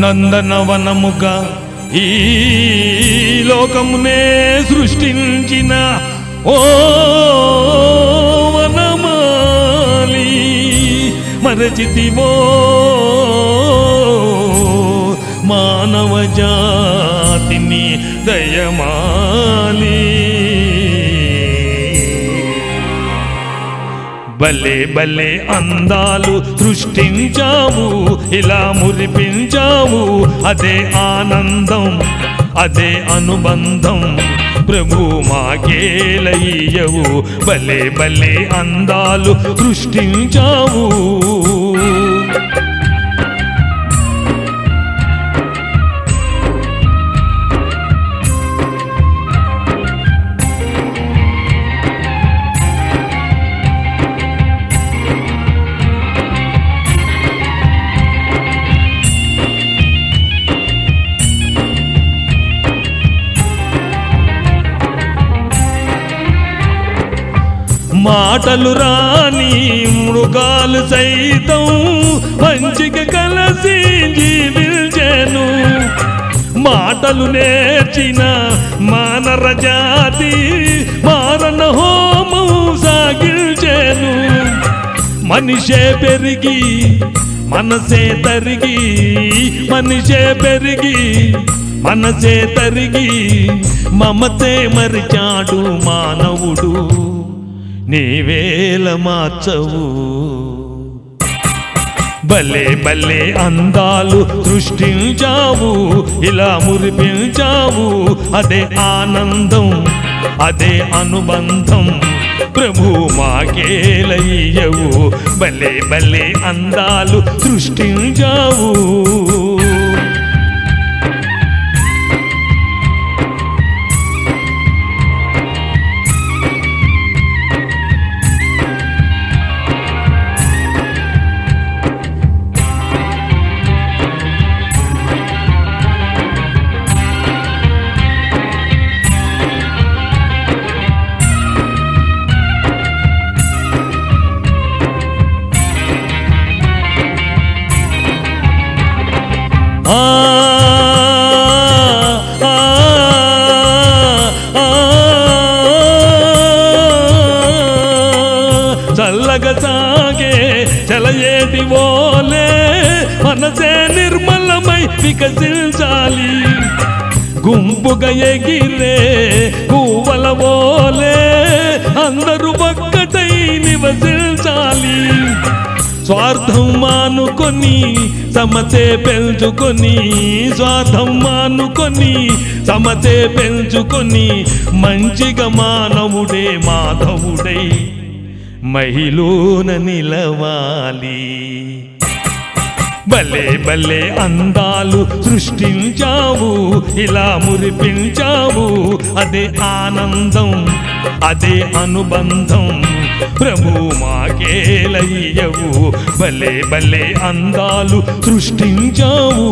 నందనవనముగా ఈ లోకమునే సృష్టించిన ఓ వనమాలి మరచితివో మానవ జాతిని దయమాలి భలే భలే అందాలు సృష్టించావు ఇలా మురిపించావు అదే ఆనందం అదే అనుబంధం ప్రభు మాకేలయ్యవు భలే భలే అందాలు సృష్టించావు మాటలు రాని మృగాలు సైతం మంచిగా కలిసి జీవించెను మాటలు నేర్చిన మానవ జాతి మారణ హోమం సాగించెను మనిషే పెరిగి మనసే తరిగి మనిషే పెరిగి మనసే తరిగి మమతే మరిచాడు మానవుడు నీవేల మార్చవు భలే భలే అందాలు సృష్టించావు ఇలా మురిపించావు అదే ఆనందం అదే అనుబంధం ప్రభు మాకేలయ్యవు భలే భలే అందాలు సృష్టించావు చల్లగా సాగే చలయేటి ఓలే మనసే నిర్మలమై వికసించాలి గుంపుగా ఎగిరే గువ్వల ఓలే అందరూ ఒక్కటై నివసించాలి స్వార్థం మానుకొని సమతే పెంచుకొని స్వార్థం మానుకొని సమతే పెంచుకొని మంచిగా మానవుడే మాధవుడై మహిళన నిలవాలి భలే భలే అందాలు సృష్టించావు ఇలా మురిపించావు అదే ఆనందం అదే అనుబంధం ప్రభు మాకేలయ్యవు భలే భలే అందాలు సృష్టించావు